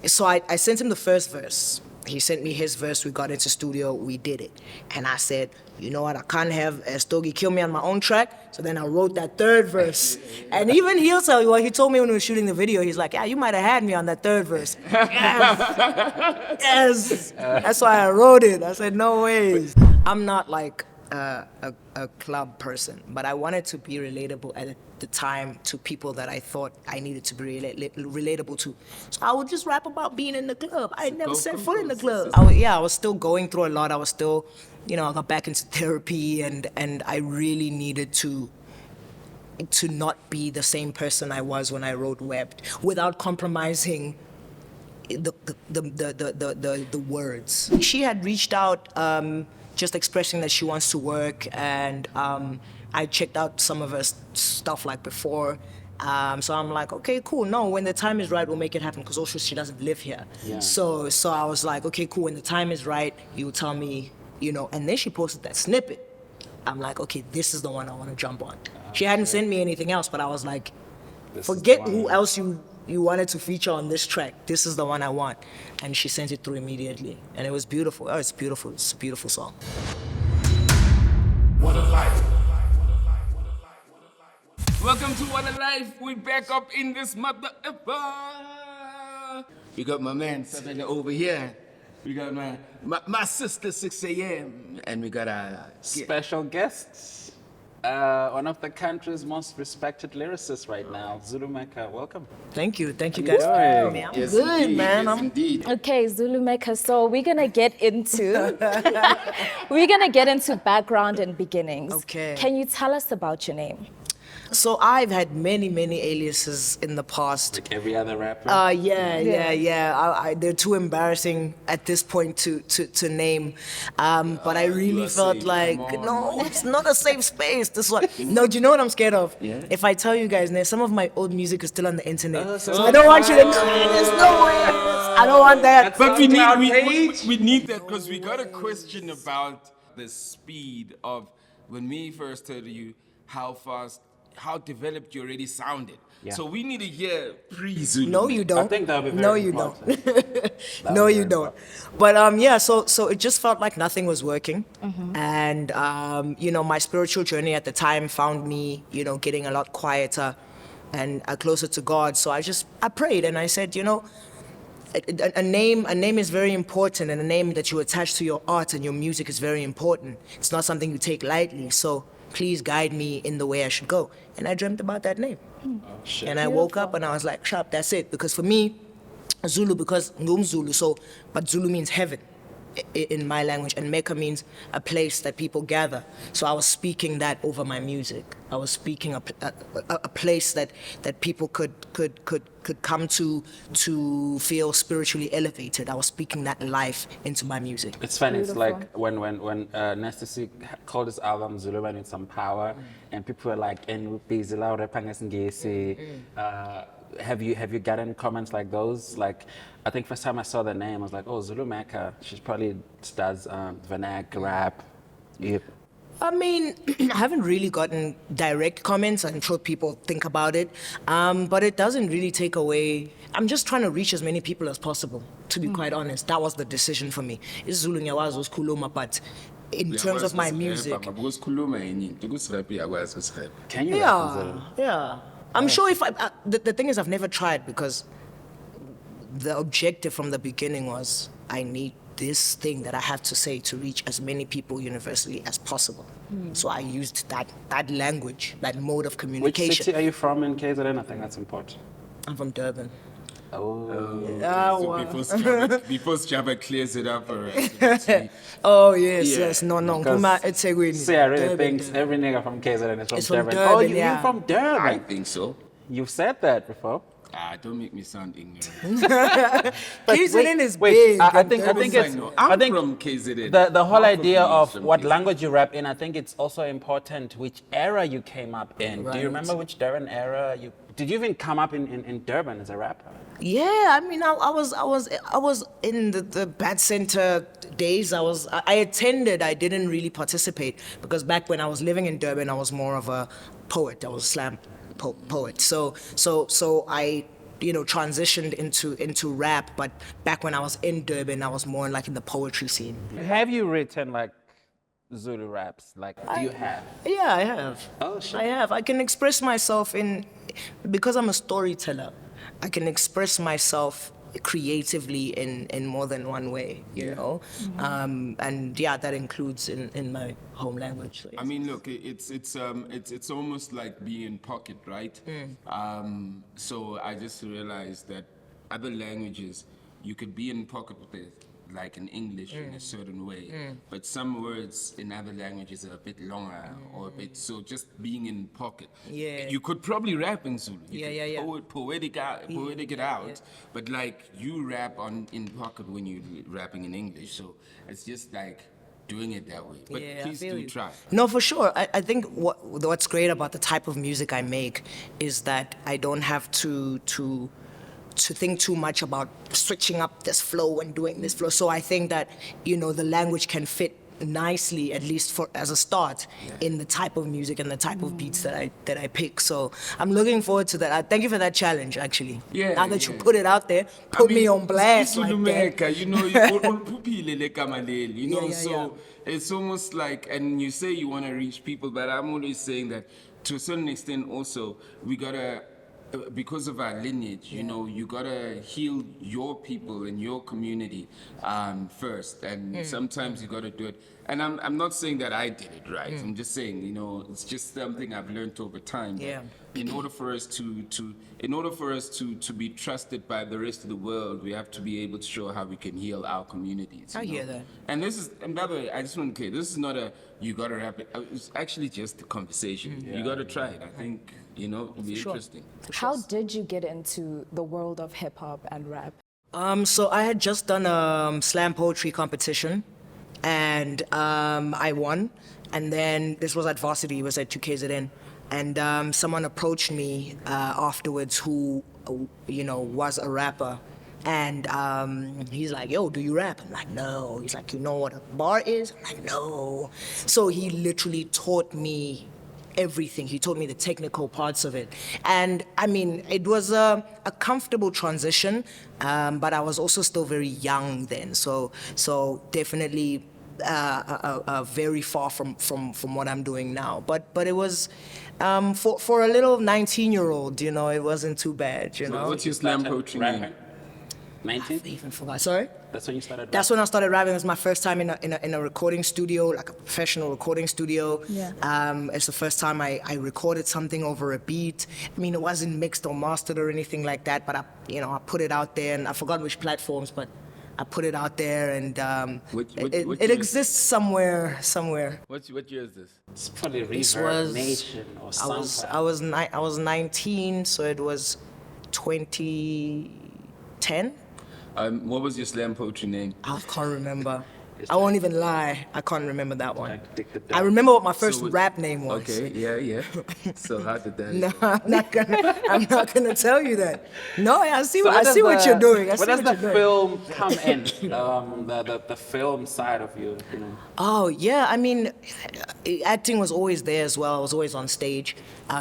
So I sent him the first verse. He sent me his verse. We got into studio. We did it. And I said, you know what? I can't have Stogie kill me on my own track. So then I wrote that third verse. And even he'll tell you, well, he told me when we were shooting the video, he's like, yeah, you might have had me on that third verse. Yes. Yes. That's why I wrote it. I said, no ways. I'm not like a club person, but I wanted to be relatable at the time to people that I thought I needed to be relatable to. So I would just rap about being in the club. I never set foot in the club. I was still going through a lot. I was still, I got back into therapy, and I really needed to not be the same person I was when I wrote Webbed, without compromising the words. She had reached out, just expressing that she wants to work, and I checked out some of her stuff like before. So I'm like, okay, cool. No, when the time is right, we'll make it happen. Because also she doesn't live here. Yeah. So I was like, okay, cool. When the time is right, you tell me, And then she posted that snippet. I'm like, okay, this is the one I want to jump on. She hadn't sent me anything else, but I was like, forget who else you wanted to feature on this track. This is the one I want. And she sent it through immediately. And it was beautiful. Oh, it's beautiful. It's a beautiful song. What a life. Welcome to What a Life. We back up in this mother ever. We got my man Southern over here. We got my sister 6 a.m. And we got our special guests. One of the country's most respected lyricists right now, ZuluMecca. Welcome. Thank you guys for having me. I'm good, indeed, man. Yes, indeed. Okay, ZuluMecca. So we're gonna get into background and beginnings. Okay. Can you tell us about your name? So I've had many aliases in the past. Like every other rapper? Yeah. They're too embarrassing at this point to name. But I really felt like, no, it's not a safe space. This one. No, do you know what I'm scared of? Yeah. If I tell you guys, some of my old music is still on the internet. So I don't want you to know. There's no way. I don't want that. But we need that because we got a question about the speed of when we first heard you, how developed you already sounded. Yeah. So we need to hear pre-Zulu. No, you don't. I think that would be very important. No, you don't. But so it just felt like nothing was working. Mm-hmm. And, my spiritual journey at the time found me, getting a lot quieter and closer to God. So I prayed and I said, a name is very important, and a name that you attach to your art and your music is very important. It's not something you take lightly. So please guide me in the way I should go. And I dreamt about that name. Oh, shit. And I woke up and I was like, sharp, that's it. Because for me, Zulu, because Ngum Zulu, but Zulu means heaven in my language, and Mecca means a place that people gather. So I was speaking that over my music. I was speaking a place that people could come to feel spiritually elevated. I was speaking that life into my music. It's funny. Beautiful. It's like when Nasty C called his album Zulu Man with Some Power, and people were like, "En busy loud Have you gotten comments like those? Like, I think first time I saw the name, I was like, oh, ZuluMecca. She probably does vernac, rap. Yep. I mean, I haven't really gotten direct comments. I'm sure people think about it. But it doesn't really take away. I'm just trying to reach as many people as possible, to be quite honest. That was the decision for me. It's Zulu Nyawazo's Kuluma, but in terms of my music. Can you Yeah. I'm sure if the thing is, I've never tried, because the objective from the beginning was I need this thing that I have to say to reach as many people universally as possible. So I used that language, that mode of communication. Which city are you from in KZN? I think that's important. I'm from Durban. Before Jabba clears it up for us. Oh, yes. No. See, I really think every nigga from KZN is from Durban. Oh, you're from Durban? I think so. You've said that before. Don't make me sound ignorant. KZN is big. I think it's. I'm from KZN. The whole idea of what language you rap in, I think it's also important which era you came up in. Right. Do you remember which Durban era did you even come up in Durban as a rapper? Yeah, I mean, I was in the Bat Center days. I attended. I didn't really participate, because back when I was living in Durban, I was more of a poet. I was a slam poet. So I transitioned into rap. But back when I was in Durban, I was more like in the poetry scene. Have you written like Zulu raps? Like, do you have? Yeah, I have. Oh, sure. I have. I can express myself because I'm a storyteller. I can express myself creatively in more than one way, you know, and yeah, that includes in my home language. So, yes. I mean, look, it's almost like being in pocket, right? So I just realized that other languages, you could be in pocket with it, like in English in a certain way, but some words in other languages are a bit longer or a bit, so just being in pocket. Yeah. You could probably rap in Zulu. You Yeah. could poetic it out, but like you rap in pocket when you're rapping in English, so it's just like doing it that way. But Yeah, I please feel do you. try. No, for sure. I think what's great about the type of music I make is that I don't have to think too much about switching up this flow and doing this flow. So I think that, the language can fit nicely, at least as a start, in the type of music and the type of beats that I pick. So I'm looking forward to that. Thank you for that challenge, actually. Yeah, Now that you yeah. put it out there, put me on blast like that. ZuluMecca, Yeah, so it's almost like, and you say you want to reach people, but I'm always saying that to a certain extent also, we gotta, because of our lineage, you gotta heal your people and your community first, and sometimes you gotta do it. And I'm not saying that I did it right. I'm just saying, it's just something I've learned over time. Yeah. In order for us to be trusted by the rest of the world, we have to be able to show how we can heal our communities. I hear that. And and by the way, I just want to clear, this is not you gotta rap it. It's actually just a conversation. You gotta try it. I think, it'll be interesting. How did you get into the world of hip hop and rap? So I had just done a slam poetry competition, and I won. And then this was at varsity, it was at 2KZN. And someone approached me afterwards who, was a rapper. And he's like, yo, do you rap? I'm like, no. He's like, you know what a bar is? I'm like, no. So he literally taught me everything. He taught me the technical parts of it. And I mean, it was a comfortable transition, but I was also still very young then. So definitely very far from what I'm doing now. But it was, for a little 19-year-old, it wasn't too bad, So what's your slam poetry name? 19? I even forgot. Sorry? That's when you started. That's when I started rapping. It was my first time in a recording studio, like a professional recording studio. Yeah. It's the first time I recorded something over a beat. I mean, it wasn't mixed or mastered or anything like that, but I put it out there, and I forgot which platforms, but I put it out there, and it exists somewhere. What year is this? It's probably This Reverb was Nation or something. I was 19, so it was 2010. What was your slam poetry name? I can't remember. I won't even lie. I can't remember that one. Like, dig the I depth. remember what my first So rap name was. Okay, yeah. So how did that? No, I'm not gonna tell you that. No, I see So what you're doing. I see Where does what the you're doing. film come in? The film side of you, Oh yeah, I mean, acting was always there as well. I was always on stage,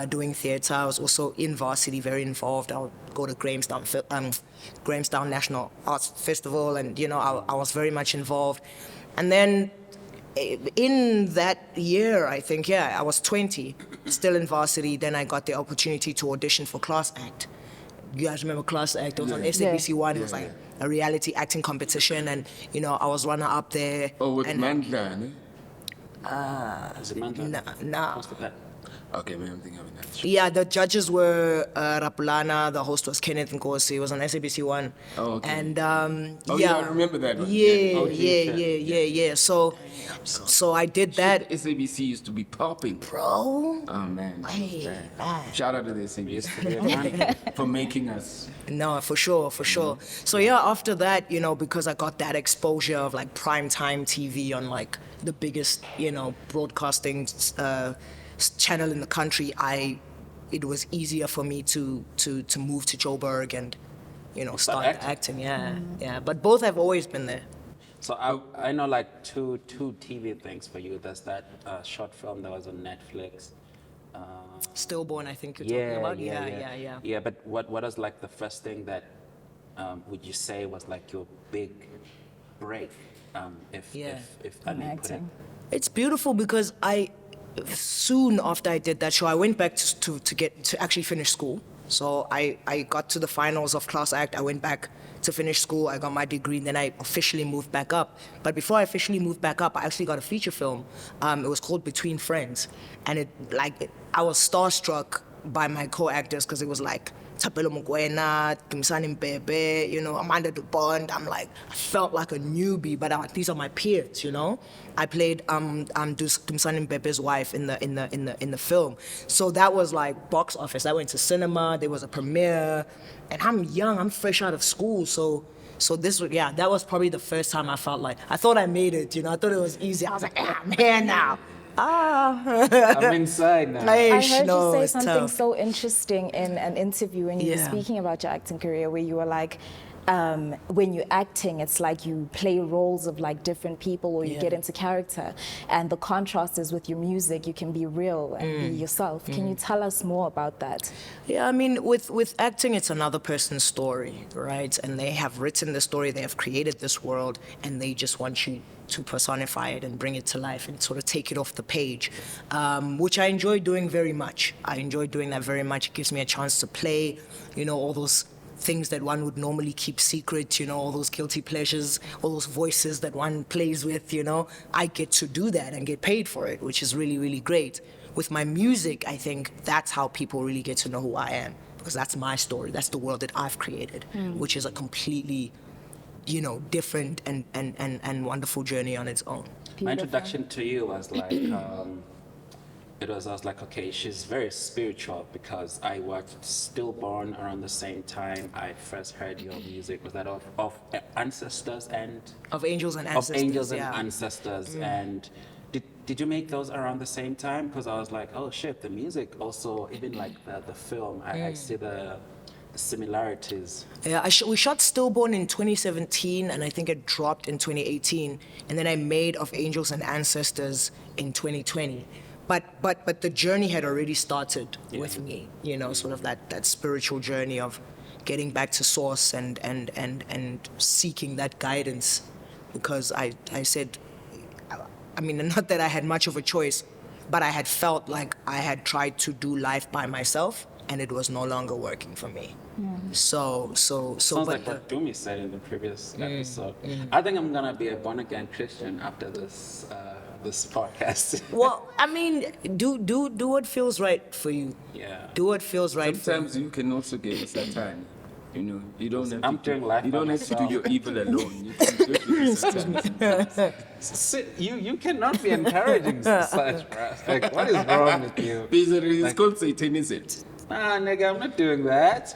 doing theatre. I was also in varsity, very involved. I would go to Grahamstown National Arts Festival, and I was very much involved. And then in that year, I think, I was 20, still in varsity. Then I got the opportunity to audition for Class Act. You guys remember Class Act? It was on SABC One. It was like a reality acting competition, and I was runner up there. Oh, with and Mandla, ne? Is it Manta? Nah. What's the plan? Okay, maybe I'm thinking of that. Yeah, the judges were Rapulana, the host was Kenneth Nkosi. It was on SABC One. Oh, okay. And yeah, I remember that one. Yeah. So I did that. SABC used to be popping. Bro. Oh man. Hey, man. Shout out to the SABC for making us. No, for sure. So after that, because I got that exposure of like primetime TV on like the biggest, broadcasting channel in the country, it was easier for me to move to Joburg and, start acting. Yeah. But both have always been there. So I know like two TV things for you. There's that short film that was on Netflix. Stillborn, I think you're talking about. Yeah. Yeah, but what is like the first thing that would you say was like your big break? If I may put it. Acting. It's beautiful because soon after I did that show, I went back to actually finish school. So I got to the finals of Class Act. I went back to finish school. I got my degree, and then I officially moved back up. But before I officially moved back up, I actually got a feature film. It was called Between Friends, and I was starstruck by my co-actors because it was like Tapelo Mokwena, Timsani Mbebe, Amanda DuPont. I felt like a newbie, but these are my peers, I played Timsani Mbebe's wife in the film. So that was like box office. I went to cinema, there was a premiere, and I'm young, I'm fresh out of school, so that was probably the first time I felt like, I thought I made it, I thought it was easy. I was like, I'm here now. I'm inside now. I heard No, you say it's something tough. so interesting in an interview when you were Yeah. speaking about your acting career, where you were like, when you're acting, it's like you play roles of like different people, or you Yeah. get into character. And the contrast is with your music, you can be real and be yourself. Can you tell us more about that? Yeah, I mean, with acting, it's another person's story, right? And they have written the story, they have created this world, and they just want you to personify it and bring it to life and sort of take it off the page, which I enjoy doing very much. I enjoy doing that very much. It gives me a chance to play, all those things that one would normally keep secret, all those guilty pleasures, all those voices that one plays with, I get to do that and get paid for it, which is really, really great. With my music, I think that's how people really get to know who I am, because that's my story. That's the world that I've created, which is a completely, different and wonderful journey on its own. My introduction to you was like, I was like, okay, she's very spiritual, because I watched Stillborn around the same time I first heard your music. Was that of Ancestors and Of Angels and Ancestors. of Angels and yeah. Ancestors? And did you make those around the same time? Because I was like, oh shit, the music also, even like the film, I see the similarities. Yeah, we shot Stillborn in 2017, and I think it dropped in 2018, and then I made Of Angels and Ancestors in 2020. But the journey had already started with me, sort of that spiritual journey of getting back to source and seeking that guidance, because I said, I mean, not that I had much of a choice, but I had felt like I had tried to do life by myself, and it was no longer working for me. So Sounds but like what Dumi said in the previous episode. I think I'm gonna be a born again Christian after this podcast. well, I mean, do what feels right for you. Yeah. Do what feels right for you. Sometimes you can also give us that time. You don't have I'm to doing life you by don't have to do myself. your evil alone. You can do it sometimes. You cannot be encouraging such, bro. Like, what is wrong with you? It's called Satanism. Nah, nigga, I'm not doing that.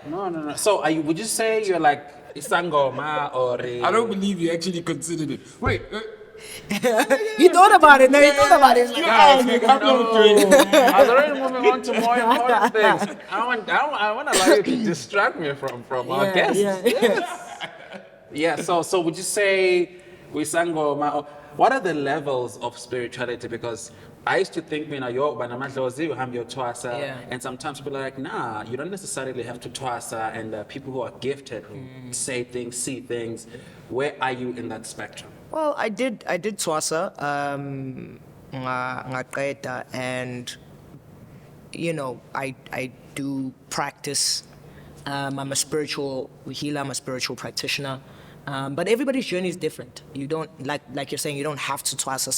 No. So, would you say you're like Isangoma or? I don't believe you actually considered it. Wait. You thought about it. No, you thought about it. It's like, Guys, I'm not doing it. I was already moving on to more important things. I want to allow you to distract me from our guests. Yeah. So would you say Isangoma? Or what are the levels of spirituality? Because I used to think, and sometimes people are like, nah, you don't necessarily have to twasa, and people who are gifted who say things, see things. Where are you in that spectrum? Well, I did Twasa, ngaqeda, and I do practice. I'm a spiritual healer. I'm a spiritual practitioner. But everybody's journey is different. You don't, like you're saying, you don't have to twasa.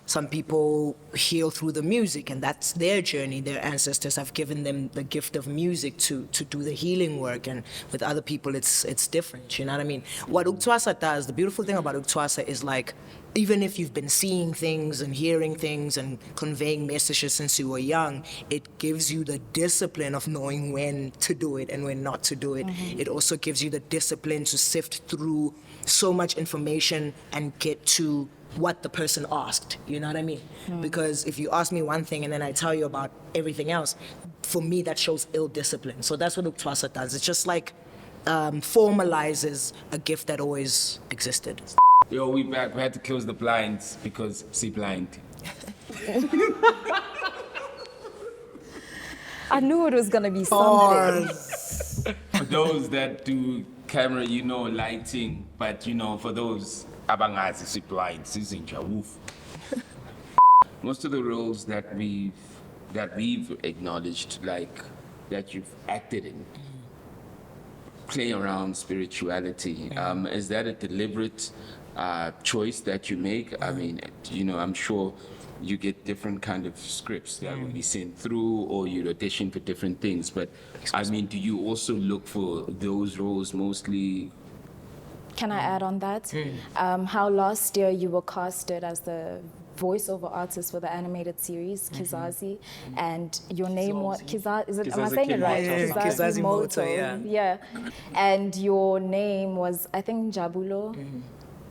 Some people heal through the music, and that's their journey. Their ancestors have given them the gift of music to do the healing work, and with other people it's different, you know what I mean? What Uktwasa does, the beautiful thing about Uktwasa is, like, even if you've been seeing things and hearing things and conveying messages since you were young, it gives you the discipline of knowing when to do it and when not to do it. It also gives you the discipline to sift through so much information and get to what the person asked, you know what I mean? Because if you ask me one thing and then I tell you about everything else, for me that shows ill discipline. So that's what Uktwasa does. It's just like formalizes a gift that always existed. Yo, we back. We had to close the blinds because see blind. I knew it was gonna be something. For those that do camera, lighting, but for those abangazi siblights, woof. Most of the roles that we've acknowledged, like that you've acted in, play around spirituality. Is that a deliberate choice that you make? I mean, I'm sure you get different kind of scripts that will be sent through, or you audition for different things. But I mean, do you also look for those roles mostly? Can I add on that? How last year you were casted as the voiceover artist for the animated series Kizazi, and your name was Kizazi. Am I saying it right? Kizazi Moto, yeah. And your name was, I think, Jabulo.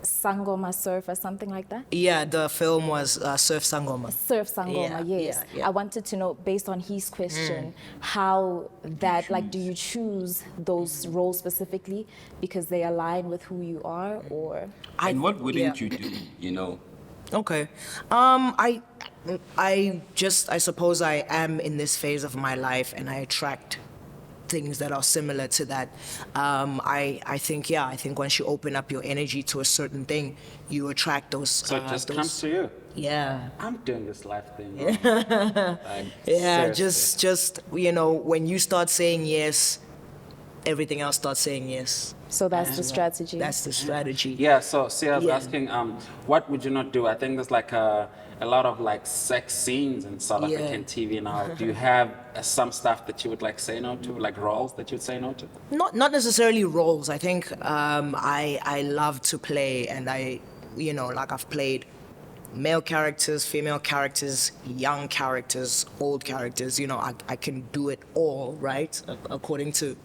Sangoma Surf or something like that? Yeah, the film was Surf Sangoma. Surf Sangoma, yes. I wanted to know, based on his question, how that, like, do you choose those roles specifically because they align with who you are, or? And what wouldn't you do, Okay. I suppose I am in this phase of my life and I attract things that are similar to that. I think once you open up your energy to a certain thing, you attract those. So it just comes to you. Yeah. I'm doing this life thing. Yeah, seriously. just when you start saying yes, everything else starts saying yes. So that's the strategy. That's the strategy. Yeah, so see, I was Yeah. asking, what would you not do? I think there's like a lot of like sex scenes in South Yeah. African TV now. Do you have some stuff that you would like say no to, like roles that you'd say no to? Not necessarily roles. I think I love to play, and I've played male characters, female characters, young characters, old characters. I can do it all, right? According to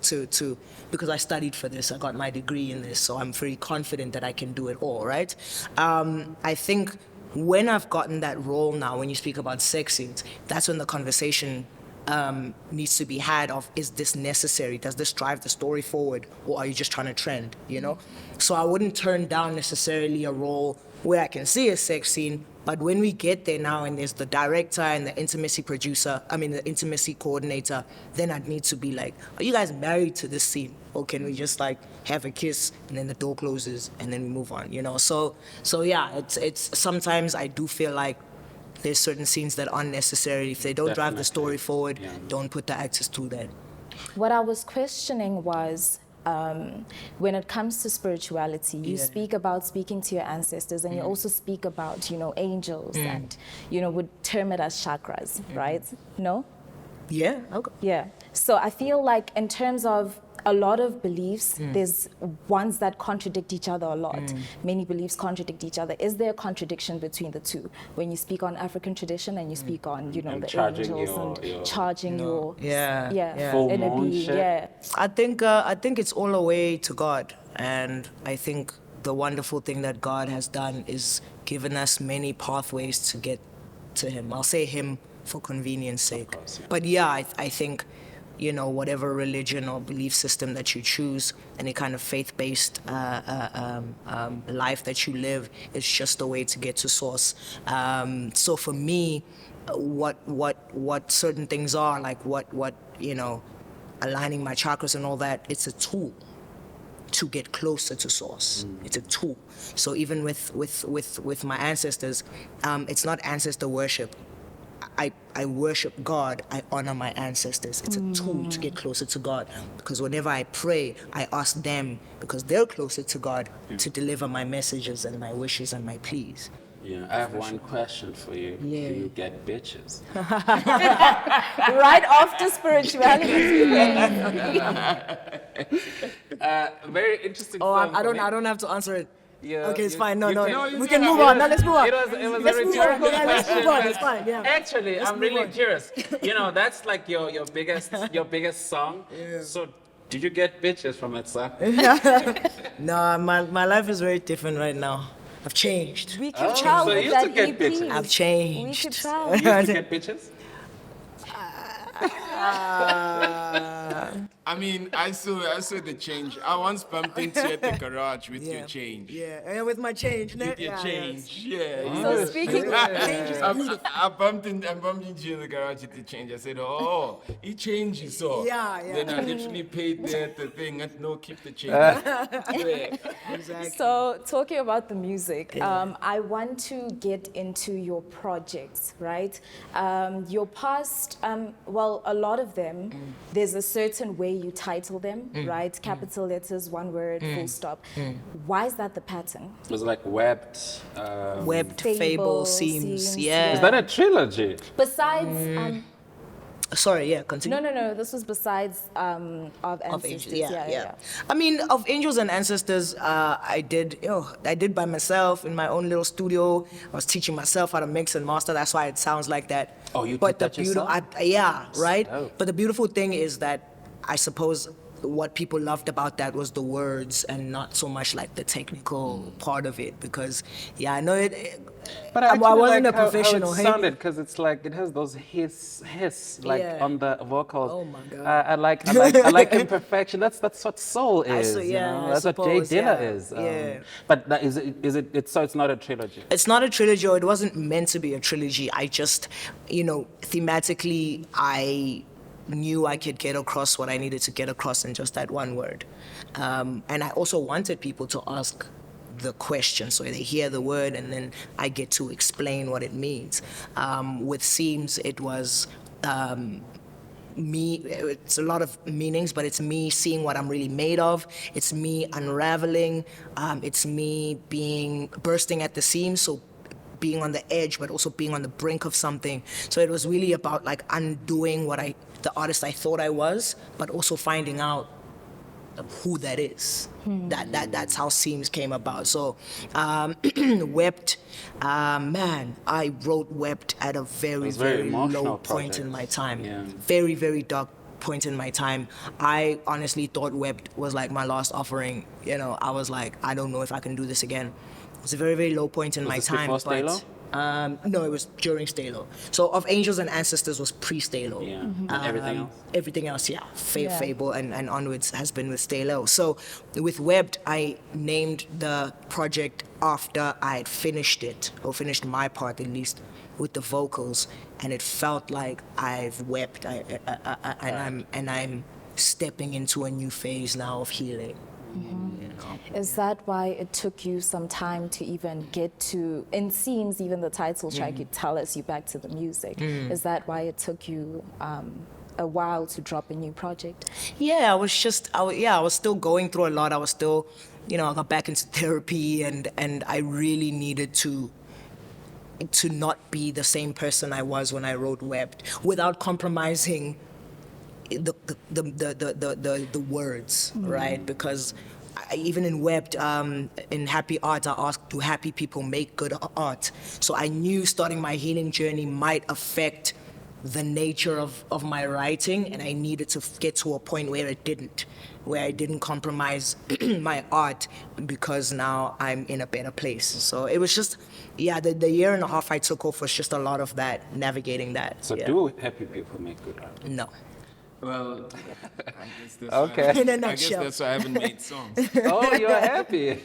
because I studied for this, I got my degree in this, so I'm very confident that I can do it all, right? I think when I've gotten that role now, when you speak about sex scenes, that's when the conversation needs to be had of, is this necessary? Does this drive the story forward, or are you just trying to trend, So I wouldn't turn down necessarily a role where I can see a sex scene, but when we get there now and there's the director and the intimacy the intimacy coordinator, then I'd need to be like, are you guys married to this scene? Or can we just like have a kiss and then the door closes and then we move on, So yeah, it's sometimes I do feel like there's certain scenes that aren't necessary. If they don't drive the story forward, don't put the actors through that. What I was questioning was, when it comes to spirituality, you speak about speaking to your ancestors, and you also speak about, angels, and, would term it as chakras, right? No? Yeah, okay. Yeah. So I feel like in terms of a lot of beliefs, there's ones that contradict each other a lot. Many beliefs contradict each other. Is there a contradiction between the two when you speak on African tradition and you speak on, the angels and charging your full inner moon being? shit? Yeah. I think it's all a way to God, and I think the wonderful thing that God has done is given us many pathways to get to Him. I'll say Him for convenience sake. course, yeah. But yeah, I think, whatever religion or belief system that you choose, any kind of faith-based life that you live, is just a way to get to source. So for me, what certain things are, like what aligning my chakras and all that, it's a tool to get closer to source. It's a tool. So even with my ancestors, it's not ancestor worship. I worship God, I honor my ancestors. It's a tool to get closer to God, because whenever I pray, I ask them, because they're closer to God, to deliver my messages and my wishes and my pleas. Yeah, I have one question for you. Yeah. Do you get bitches? Right after spirituality. Very interesting. Oh, film I for me. don't have to answer it. Yeah, Okay, it's you- fine. No, you no, can- we can move on. Now let's move on. It was a Let's move on. rhetorical Yeah, let's question. move on. It's fine. Yeah. Actually, I'm move really on. curious. That's like your biggest song. Yeah. So, did you get bitches from it, sir? No, my life is very different right now. I've changed. We could Oh, tell so with you that used to get EP. bitches. I've We changed. could tell. You used to get bitches? I mean, I saw the change. I once bumped into you at the garage with your change. Yeah, and with my change, With your change, yeah. you So know. speaking I bumped into you in the garage with the change. I said, oh, he changes, so. Yeah. Then I literally paid the thing. And no, keep the change. Yeah. Exactly. So talking about the music, I want to get into your projects, right? Your past, well, a lot of them, there's a certain way you title them, right? Capital letters, one word, full stop. Why is that the pattern? It was like webbed. Webbed, Fable, fable, seams, seams, yeah. Is that a trilogy? Besides, Sorry, yeah, continue. no, this was besides of Of ancestors. angels, yeah. I mean, of angels and ancestors, I did by myself in my own little studio. I was teaching myself how to mix and master. That's why it sounds like that. Oh, you but did that yourself? Yeah, right. Oh. But the beautiful thing is that I suppose what people loved about that was the words and not so much like the technical part of it. Because I know it. But I actually wasn't like a professional. How it sounded, because it's like it has those hiss like Yeah. on the vocals. Oh my God. I like imperfection. That's what soul I is. so- you yeah, know? I That's what Jay suppose, Dilla yeah, is. yeah. But that, so it's not a trilogy. It's not a trilogy, or it wasn't meant to be a trilogy. I just, thematically, I knew I could get across what I needed to get across in just that one word. And I also wanted people to ask the question, so they hear the word and then I get to explain what it means. With Seams, it was me, it's a lot of meanings, but it's me seeing what I'm really made of. It's me unraveling. It's me bursting at the seams, so being on the edge, but also being on the brink of something. So it was really about like undoing the artist I thought I was, but also finding out who that is. That's how Seams came about. So Wept, man, I wrote Wept at a very, was very very emotional low point project. in my time. Yeah. Very, very dark point in my time. I honestly thought Wept was like my last offering. I was like, I don't know if I can do this again. It's a very, very low point in my this time. before Stay Low? No, it was during Stay Low. So Of Angels and Ancestors was pre-Stay Low. Yeah. And everything else. Everything else, yeah. Yeah. Fable and onwards has been with Stay Low. So with Webbed, I named the project after I had finished it, or finished my part at least, with the vocals, and it felt like I've wept, and I'm stepping into a new phase now of healing. Is that why it took you some time to even get to, in Seams, even the title track, you tell us you back to the music. Is that why it took you a while to drop a new project? Yeah, I was still going through a lot. I was still, I got back into therapy, and I really needed to not be the same person I was when I wrote Webbed, without compromising the words, right? Because even in Webbed, in Happy Art, I asked, do happy people make good art? So I knew starting my healing journey might affect the nature of my writing, and I needed to get to a point where it didn't, where I didn't compromise my art, because now I'm in a better place. So it was just, the year and a half I took off was just a lot of that, navigating that. So yeah. do happy people make good art? No. Well, I guess that's Okay. why In a I guess nutshell. that's why I haven't made songs. Oh, you're happy.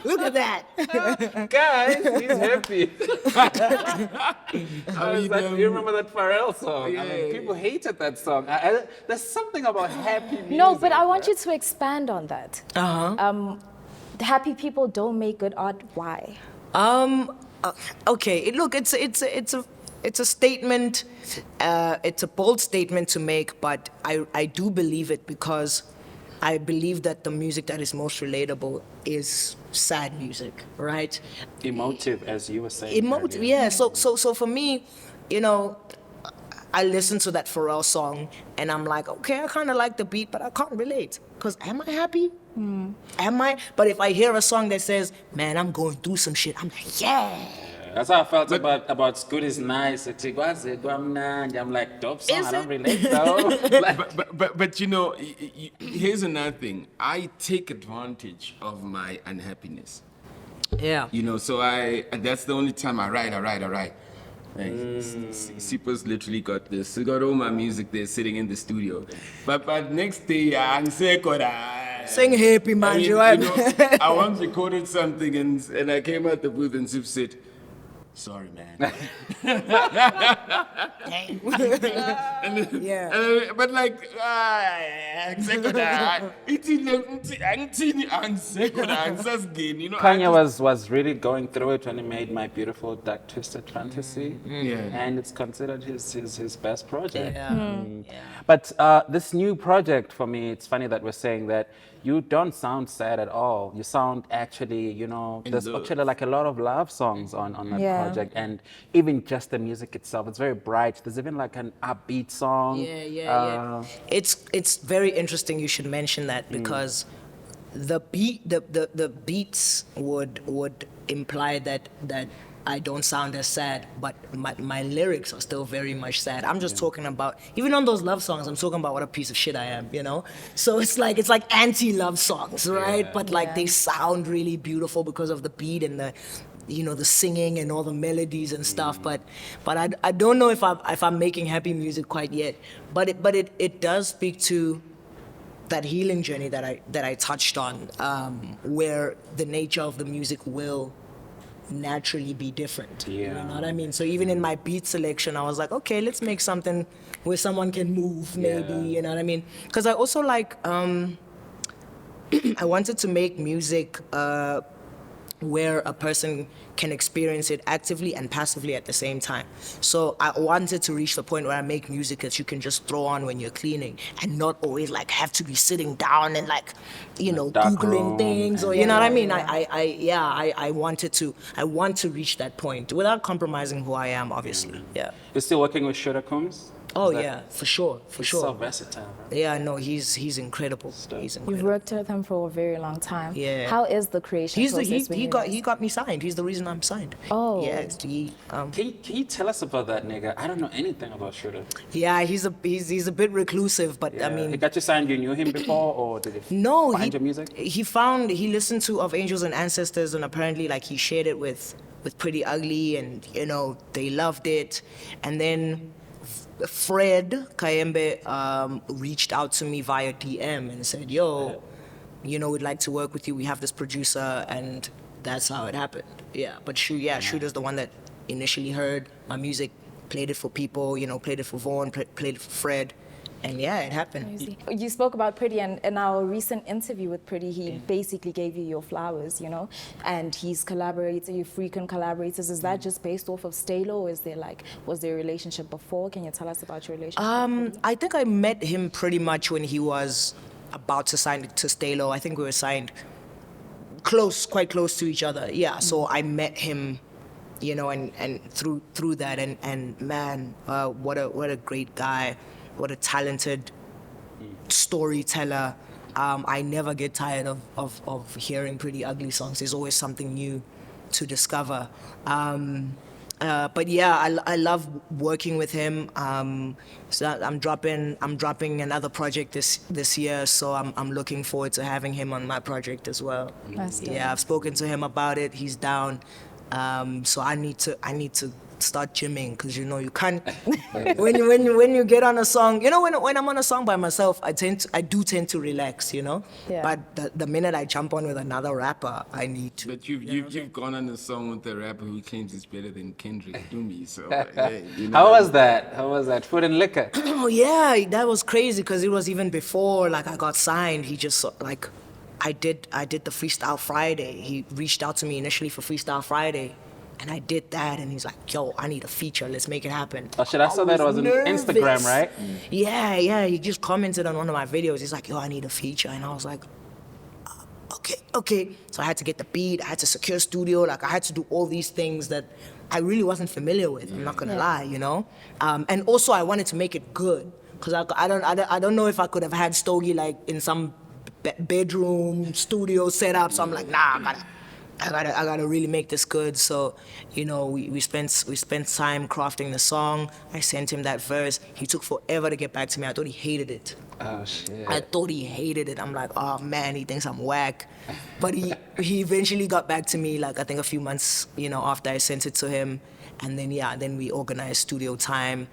Look at that. Guys, he's happy. You remember that Pharrell song? I mean, Yeah. people hated that song. There's something about happy music. No, but I want you to expand on that. Uh-huh. Happy people don't make good art. Why? Okay. Look, it's a statement. It's a bold statement to make, but I do believe it, because I believe that the music that is most relatable is sad music, right? Emotive, as you were saying. Emotive, earlier. yeah. So for me, I listen to that Pharrell song and I'm like, okay, I kind of like the beat, but I can't relate. Because am I happy? Am I? But if I hear a song that says, man, I'm going through some shit, I'm like, yeah. That's how I felt about Good is Nice. I'm like, dope song, Is I don't it? relate though. Like, But here's another thing. I take advantage of my unhappiness. Yeah. So that's the only time I write. Sipa's literally got this. He got all my music there sitting in the studio. But next day, I'm sick of that. Sing happy, I man. mean, You I once recorded something and I came out the booth and Sip said, sorry, man. Yeah. But like, you know, Kanye was really going through it when he made My Beautiful Dark Twisted Fantasy. And it's considered his best project. But this new project, for me, it's funny that we're saying that you don't sound sad at all. You sound actually, you know, there's actually like a lot of love songs on that project. And even just the music itself, it's very bright. There's even like an upbeat song. Yeah. It's very interesting you should mention that because the beats would imply that I don't sound as sad, but my lyrics are still very much sad. I'm just talking about, even on those love songs, I'm talking about what a piece of shit I am, you know? So it's like anti-love songs, right? But like they sound really beautiful because of the beat and the, you know, the singing and all the melodies and stuff. But I don't know if I'm making happy music quite yet. But it does speak to that healing journey that I touched on, where the nature of the music will naturally be different. You know what I mean? So even in my beat selection, I was like, okay, let's make something where someone can move, maybe, you know what I mean? Because I also like, I wanted to make music where a person can experience it actively and passively at the same time. So I wanted to reach the point where I make music that you can just throw on when you're cleaning and not always like have to be sitting down and like, you know, Googling things or, you know what I mean? I want to reach that point without compromising who I am, obviously. Yeah. You're still working with Shooter Combs? Oh yeah, for sure. He's so versatile. Yeah, no, he's incredible. He's incredible. You've worked with him for a very long time. Yeah. How is the creation process? He got me signed. He's the reason I'm signed. Oh. Yeah. Can you tell us about that nigga? I don't know anything about Shooter. Yeah, he's a bit reclusive, but I mean. He got you signed. You knew him before, or did he find your music? He listened to Of Angels and Ancestors, and apparently like he shared it with Pretty Ugly, and you know they loved it, and then Fred Kayembe reached out to me via DM and said, yo, you know, we'd like to work with you. We have this producer, and that's how it happened. Yeah, but Shooter's the one that initially heard my music, played it for people, you know, played it for Vaughn, played it for Fred. And yeah, it happened. Crazy. You spoke about Pretty, and in our recent interview with Pretty, he basically gave you your flowers, you know, and he's collaborated, you frequent collaborators. Is that just based off of Stalo, or was there a relationship before? Can you tell us about your relationship? I think I met him pretty much when he was about to sign to Stalo. I think we were signed quite close to each other. Yeah, so I met him, you know, and through that, and man, what a great guy. What a talented storyteller. I never get tired of hearing Pretty Ugly songs. There's always something new to discover. But yeah, I love working with him. So I'm dropping another project this year, so I'm looking forward to having him on my project as well. Yeah, I've spoken to him about it. He's down. So I need to start gymming, because you know you can't when you get on a song, you know, when I'm on a song by myself, I do tend to relax, you know. But the minute I jump on with another rapper, I need to. But you've gone on a song with a rapper who claims he's better than Kendrick to me, so hey, you know. How was that? Food and liquor? Oh yeah, that was crazy, because it was even before like I got signed. He just like I did the Freestyle Friday. He reached out to me initially for Freestyle Friday. And I did that, and he's like, yo, I need a feature, let's make it happen. Oh shit, I saw that it was on Instagram, right? Yeah, he just commented on one of my videos. He's like, yo, I need a feature. And I was like, okay. So I had to get the beat, I had to secure studio, like I had to do all these things that I really wasn't familiar with, I'm not gonna lie, you know? And also I wanted to make it good, because I don't know if I could have had Stogie like in some bedroom studio setup, so I'm like, nah, I gotta really make this good. So, you know, we spent time crafting the song. I sent him that verse. He took forever to get back to me. I thought he hated it. Oh shit. I thought he hated it. I'm like, oh man, he thinks I'm whack. But he eventually got back to me, like I think a few months, you know, after I sent it to him. And then we organized studio time.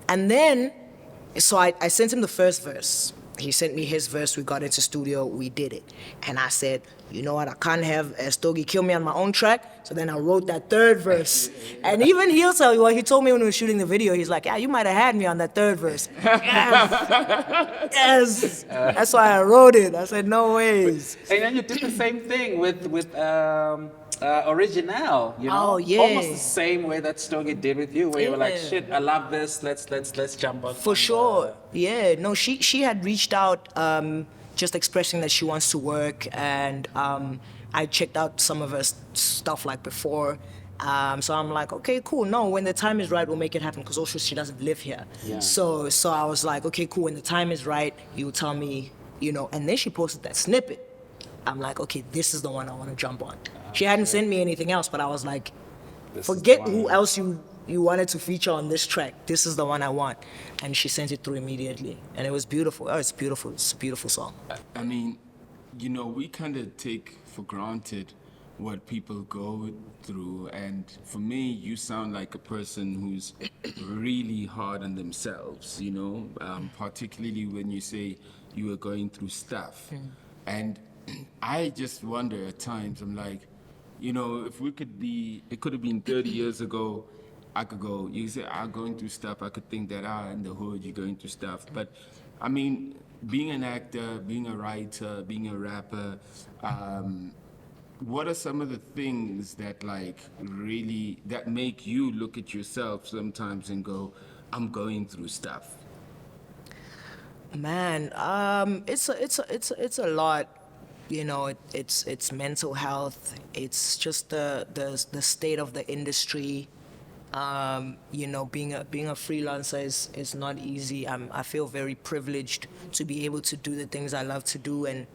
And then, so I sent him the first verse. He sent me his verse, we got into studio, we did it. And I said, you know what, I can't have Stogie kill me on my own track. So then I wrote that third verse. And even he'll tell you what he told me when we were shooting the video. He's like, yeah, you might have had me on that third verse. Yes. That's why I wrote it. I said, no ways. And then you did the same thing with Oriiginelle, you know? Oh, yeah. Almost the same way that Stogie did with you, where you were like, Yeah. shit, I love this, let's jump on. For sure. Yeah. No, she had reached out just expressing that she wants to work, and I checked out some of her stuff like before. So I'm like, okay, cool. No, when the time is right, we'll make it happen, because also she doesn't live here. Yeah. So I was like, okay, cool. When the time is right, you tell me, you know. And then she posted that snippet. I'm like, okay, this is the one I want to jump on. She hadn't sent me anything else, but I was like, This is forget the who one. else you wanted to feature on this track. This is the one I want. And she sent it through immediately. And it was beautiful. Oh, it's beautiful. It's a beautiful song. I mean, you know, we kind of take for granted what people go through. And for me, you sound like a person who's really hard on themselves, you know, particularly when you say you were going through stuff. And I just wonder at times, I'm like, you know, if we could be, it could have been 30 years ago, I could go, you say, I'm going through stuff, I could think that, in the hood, you're going through stuff. But, I mean, being an actor, being a writer, being a rapper, what are some of the things that, like, really, that make you look at yourself sometimes and go, I'm going through stuff? Man, it's a lot. You know, it's mental health. It's just the state of the industry. You know, being a freelancer is not easy. I feel very privileged to be able to do the things I love to do, and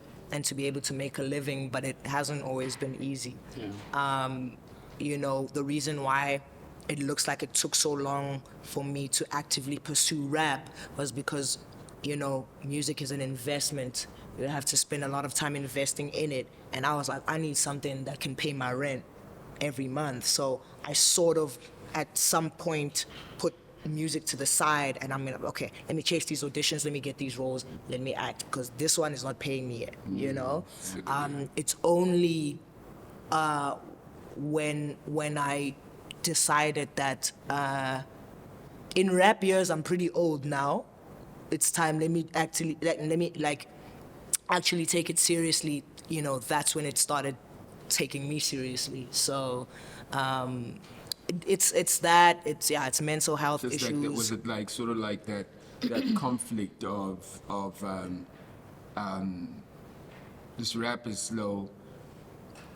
to be able to make a living, but it hasn't always been easy. Yeah. You know, the reason why it looks like it took so long for me to actively pursue rap was because, you know, music is an investment. You have to spend a lot of time investing in it. And I was like, I need something that can pay my rent every month. So I sort of, at some point, put music to the side, and I'm gonna, okay, let me chase these auditions, let me get these roles, let me act, because this one is not paying me yet, you know? It's only when I decided that in rap years, I'm pretty old now. It's time, let me actually take it seriously, you know. That's when it started taking me seriously. So it's mental health Just issues. like that, was it like sort of like that conflict of this rap is slow,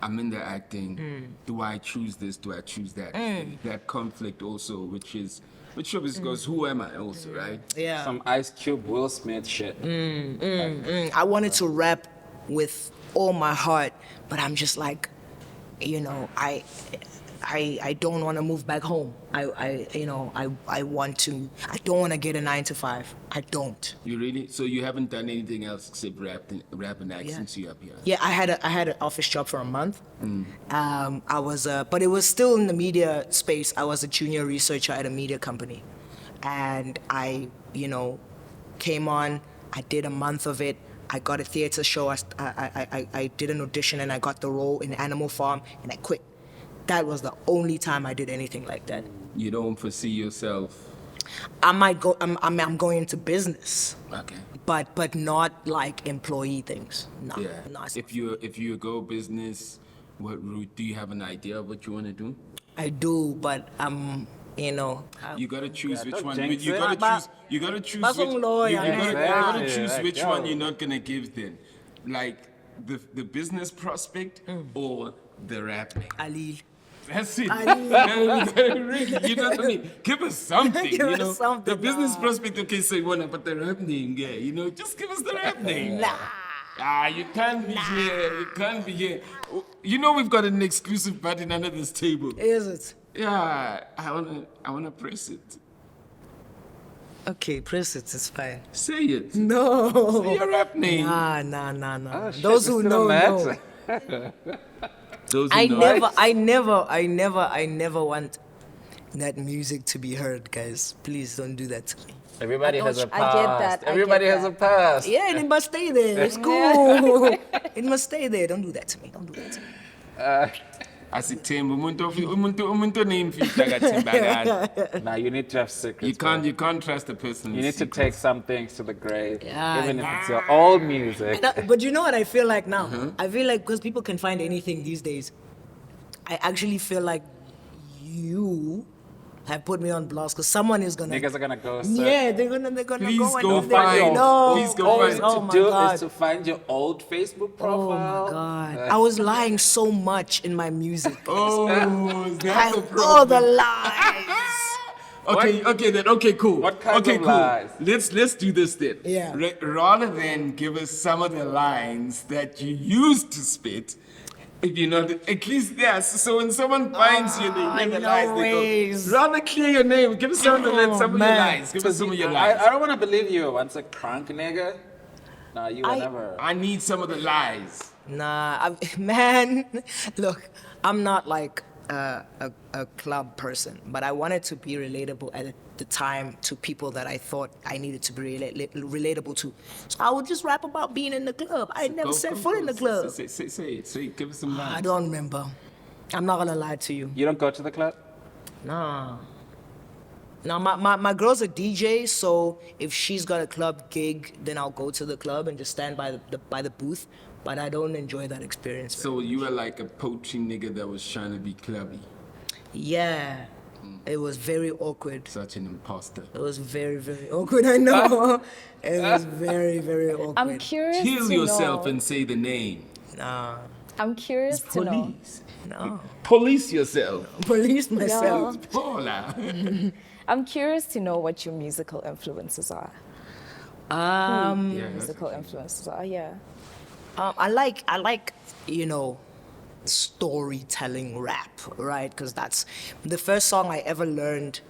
I'm in the acting, do I choose this, do I choose that? That conflict also, which obviously goes, who am I also, right? Yeah. Some Ice Cube, Will Smith shit. I wanted to rap with all my heart, but I'm just like, you know, I don't want to move back home. I don't want to get a 9-to-5. I don't. You really? So you haven't done anything else except rap and act since you're up here? Yeah, I had an office job for a month. I was, but it was still in the media space. I was a junior researcher at a media company, and I, you know, came on. I did a month of it. I got a theater show. I did an audition, and I got the role in Animal Farm, and I quit. That was the only time I did anything like that. You don't foresee yourself? I might go. I'm going into business. Okay. But not like employee things. No. Yeah. No, If you go business, what route, do you have an idea of what you want to do? I do, but you know. You gotta choose which don't one. jinx You it. gotta choose But which. some lawyer, You man. gotta Exactly. choose Like, which yo. one you're not gonna give then, like the business prospect or the rapping. Ali. That's it. I need- Really, you know what I mean? Give us something. Give you us know, something, the business nah. prospect. Okay, so you wanna, but the rap name, yeah. You know, just give us the rap name. You can't be here. You can't be here. You know, we've got an exclusive button under this table. Is it? Yeah, I wanna press it. Okay, press it. It's fine. Say it. No. Say your rap name. Nah. Oh, shit, Those we who still know, met? know. Those who I know. never want. that music to be heard, guys. Please don't do that to me. Everybody has a I past. get that, I Everybody get has a that. past. Yeah, and it must stay there. It's cool. It must stay there. Don't do that to me. Don't do that to me. Asithemba umuntu oneyimfihla kaThembakani. Now you need to have secrets. You can't trust a person. You need to take some things to the grave, Yeah, even if it's your old music. No, but you know what I feel like now? I feel like because people can find anything these days, I actually feel like you have put me on blast because someone is gonna. Niggas are gonna go. Yeah, they're gonna Please go and go do find. No, Please go All find. you Oh to my do God. is to find your old Facebook Oh profile. my God! I was lying so much in my music. Oh, is that I the all the problem? lies. Okay, cool. What kinds okay, of cool. lies? Let's do this then. Yeah. Rather than give us some of the lines that you used to spit, if you know, at least yes. So when someone finds you, they hear the no lies. They ways. go, rather clear your name. Give us some of your man. lies. Give us some of your lies. I don't want to believe you once a crunk nigga. No, you were never. I need some of the lies. Nah, man. Look, I'm not like a club person, but I wanted to be relatable at the time to people that I thought I needed to be relatable to. So I would just rap about being in the club. I never set foot in the club. Say it. Give us some lies. I don't remember. I'm not gonna lie to you. You don't go to the club? Nah. Now my girl's a DJ, so if she's got a club gig, then I'll go to the club and just stand by the booth. But I don't enjoy that experience. So you were like a poaching nigga that was trying to be clubby. Yeah, it was very awkward. Such an imposter. It was very, very awkward. I know. It was very, very awkward. I'm curious Kill to yourself know. and say the name. Nah, I'm curious to know. Police. no. Police yourself. Police myself. Paula. I'm curious to know what your musical influences are. Yeah, Musical influences are, yeah. I like, storytelling rap, right? Because that's the first song I ever learned,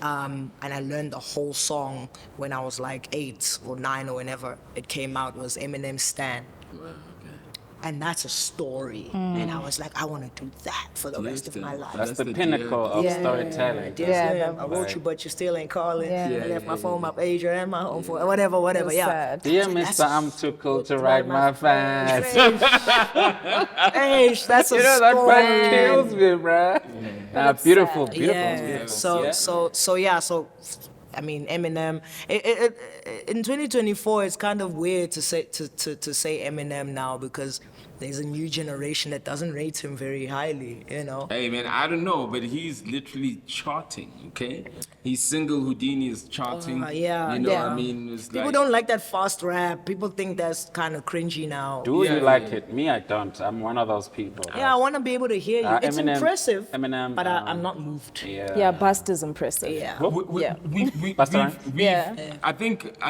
and I learned the whole song when I was like 8 or 9 or whenever it came out, was Eminem's Stan. And that's a story. And I was like, I want to do that for the rest of my life. That's the the pinnacle of Yeah. storytelling. Yeah, that I wrote you, but you still ain't calling. Yeah. I left my phone, my pager, and my home for whatever. was Yeah. sad. Dear That's- Mr. I'm too cool to write my fans. Hey, that's a You know, that story. part kills me, bruh. Nah, beautiful, beautiful, Yeah. beautiful. So I mean, Eminem. In 2024, it's kind of weird to say Eminem now because there's a new generation that doesn't rate him very highly. You know. Hey man, I don't know, but he's literally charting, okay? He's single Houdini is charting. Yeah, You know yeah. what I mean? It's People like, don't like that fast rap. People think that's kind of cringy now. Do Yeah, you like yeah. it? Me, I don't. I'm one of those people. Yeah, I want to be able to hear you. It's Eminem- impressive, Eminem, but I'm not moved. Yeah, Bust is impressive. Yeah. Yeah. Busta Rhymes? Yeah. I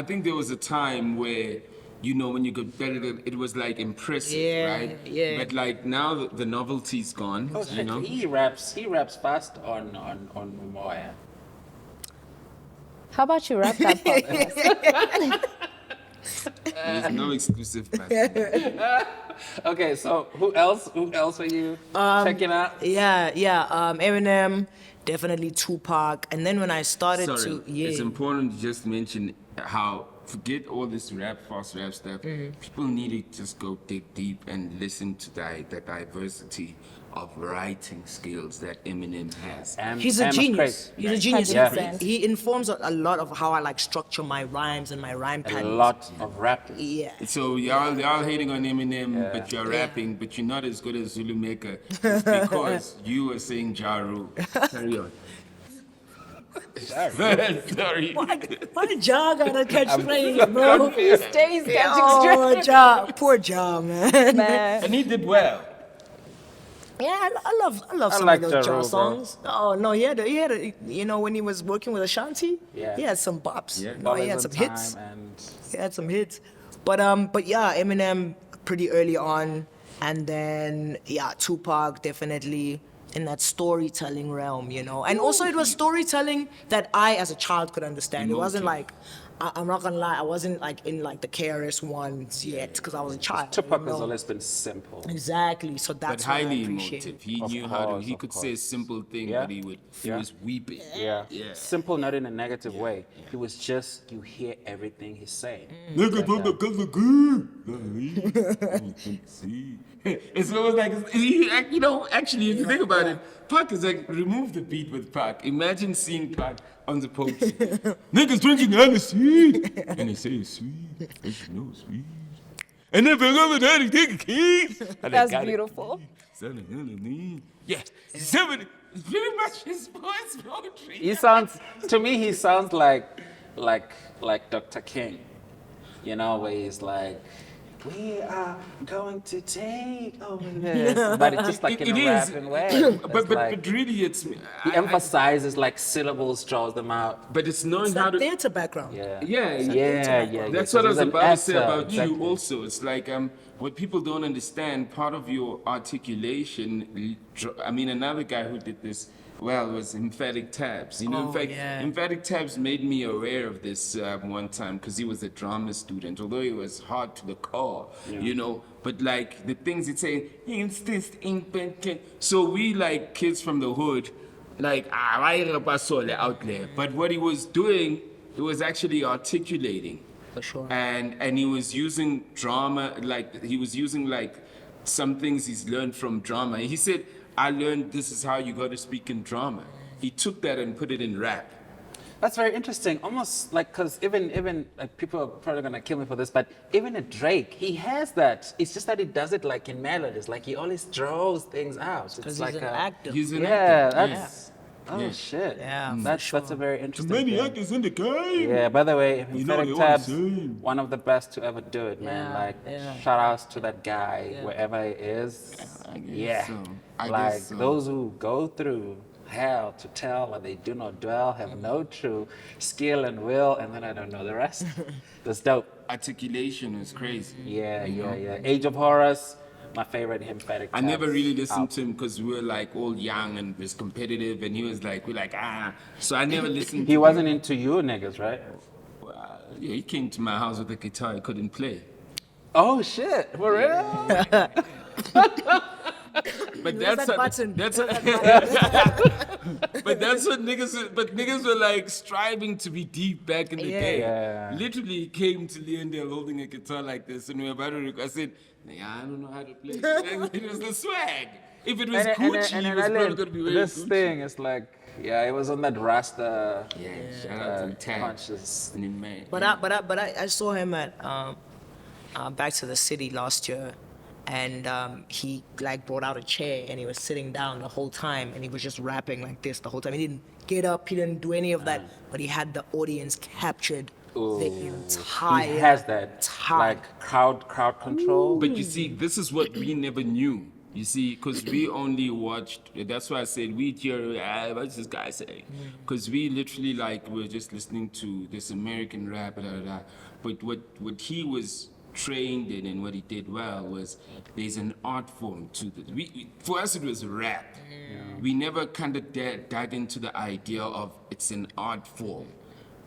think there was a time where, you know, when you got better, it was like impressive, Yeah, right? yeah. But like now the novelty's gone, Oh, you shit. know? He raps fast on Umoya. How about you wrap that part? There's no exclusive platform. Okay, so who else are you checking out? Eminem, definitely Tupac, and then when I started Sorry, to, it's important to just mention how, forget all this fast rap stuff. People need to just go dig deep and listen to the diversity of writing skills that Eminem has. He's a genius. He's a genius. 100%. He informs a lot of how I like structure my rhymes and my rhyme A patterns. lot of rappers. Yeah. So y'all hating on Eminem, but you're rapping, but you're not as good as ZuluMecca. It's because you are saying Ja Rule. Carry on. Sorry. Why did Ja gotta catch flames, bro? Stays catching Oh, straight. Ja, poor Ja, man. Man. And he did well. Yeah, I love some like of Ja those Ja Rule, bro. songs. Oh no, he had you know, when he was working with Ashanti, Yeah. he had some bops. Yeah. No, he had Dollars some on hits. Time and He had some hits. But yeah, Eminem pretty early on, and then yeah, Tupac definitely in that storytelling realm, you know. And also it was storytelling that I as a child could understand. It wasn't Emotive. like I'm not gonna lie, I wasn't like in like the KRS ones yet because I was a child. Tupac you has know? always been simple. Exactly, so But that's what I highly appreciate. emotive. He Of knew how to. course, He of could say a course. simple thing, Yeah. but he Yeah. was weeping. Yeah. Yeah. Simple, not in a negative way. He was just, you hear everything he's saying. Nigga from the color green. It's almost like, you know, actually, if you think about it, Pac is like, remove the beat with Pac. Imagine seeing Pac on the poetry. Niggas drinking Hennessy. And they say it's sweet. It's no sweet. And if you're over there, they take a key. That's beautiful. Yeah, it's pretty much his poetry. He sounds, to me, he sounds like Dr. King. You know, where he's like, we are going to take over this. But it's just like in It a is. rapping way. But Like, really, it's he emphasizes like syllables, draws them out. but it's knowing It's how that to. theater background. Yeah. Yeah. That's So what I was he's an about to say actor, about you exactly. also. It's like what people don't understand, part of your articulation, I mean, another guy who did this well was Emphatic Tabs. You know, in Oh, fact, yeah. Emphatic Tabs made me aware of this one time because he was a drama student, although he was hard to the core, you know. But like the things he'd say, so we like kids from the hood, like, out there. But what he was doing, he was actually articulating. For sure. And he was using drama, like he was using like some things he's learned from drama. He said, I learned this is how you got to speak in drama. He took that and put it in rap. That's very interesting. Almost like, because even like people are probably gonna kill me for this, but even a Drake, he has that. It's just that he does it like in melodies. Like he always draws things out. Because It's he's like an a, actor. He's an yeah, actor. that's oh Yeah. shit. Yeah, for that's a very interesting Many thing. actors in the game. Yeah, by the way, You know Emphatic they all Tabs, the same. one of the best to ever do it, man. Yeah, Like, yeah. shout outs to that guy, wherever he is. I guess Yeah. so. I Like, guess so. those who go through hell to tell what they do not dwell have no true skill and will, and then I don't know the rest. That's dope. Articulation is crazy. Yeah. Age of Horus, my favorite Emphatic I Tabs never really listened album. to him because we were like all young and was competitive, and he was like, we're like, So I never listened to He wasn't into you niggas, right? Yeah, he came to my house with a guitar he couldn't play. Oh shit, for real? But Where's that's that what, button? that's what, but that's what niggas were like striving to be deep back in the day. Yeah. Literally he came to Leondale holding a guitar like this, and we were about to record. I said, "Nigga, I don't know how to play." It was the swag. If it was Gucci, it was probably gonna be very this Gucci. thing is like, yeah, it was on that Rasta Yeah, shout out to Tag. conscious. And in May. But I saw him at Back to the City last year, and he like brought out a chair and he was sitting down the whole time and he was just rapping like this the whole time. He didn't get up, he didn't do any of that, but he had the audience captured the entire. He has that time. like crowd control. But you see, this is what we never knew. You see, because we only watched. That's why I said we hear. What's this guy saying? Because we literally like were just listening to this American rap, But what he was trained in and what he did well was there's an art form to this. For us it was rap. We never kind of dug into the idea of it's an art form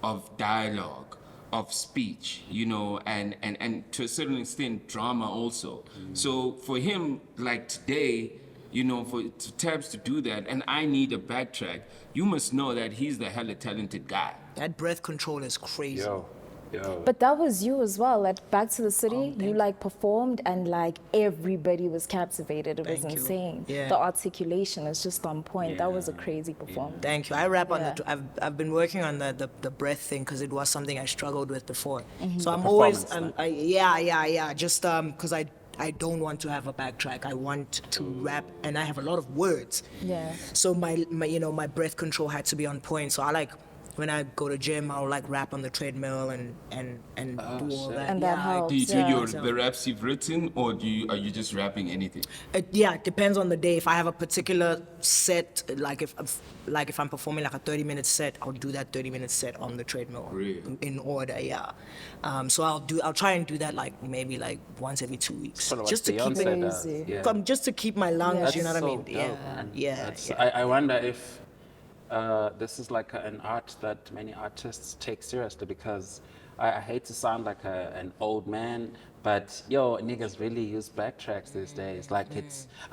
of dialogue, of speech, you know, and to a certain extent drama also. So for him, like today, you know, for Tabs to do that, and I need a backtrack, you must know that he's the hella talented guy. That breath control is crazy. Yo. But that was you as well. At Back to the City, you like performed and like everybody was captivated. It was Thank you. insane. Yeah. The articulation is just on point. That was a crazy performance. Thank you. I rap on Yeah. I've been working on the breath thing because it was something I struggled with before. So I'm The always performance, just because I don't want to have a backtrack. I want to rap and I have a lot of words. Yeah. So my breath control had to be on point. So I like when I go to gym, I'll like rap on the treadmill and do all that. And that helps. Do you do Yeah. the raps you've written, or are you just rapping anything? It depends on the day. If I have a particular set, like if I'm performing like a 30-minute set, I'll do that 30-minute set on the treadmill Really? in order. Yeah. So I'll try and do that like maybe like once every 2 weeks, Sort of what just to keep Beyonce it, does. Crazy. Yeah. just to keep my lungs. That's You know what so I mean? dope, Yeah. man. Yeah. That's- Yeah. I wonder if this is like an art that many artists take seriously, because I hate to sound like an old man, but yo, niggas really use backtracks these days. Like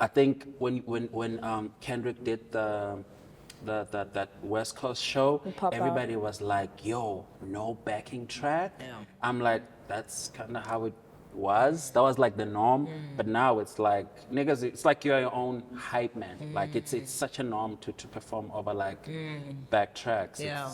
I think when Kendrick did that West Coast show, The pop out. everybody was like, yo, no backing track. Yeah. I'm like, that's kind of how it was. That was like the norm. But now it's like, niggas, it's like you're your own hype man. Like it's such a norm to perform over like backtracks. Yeah.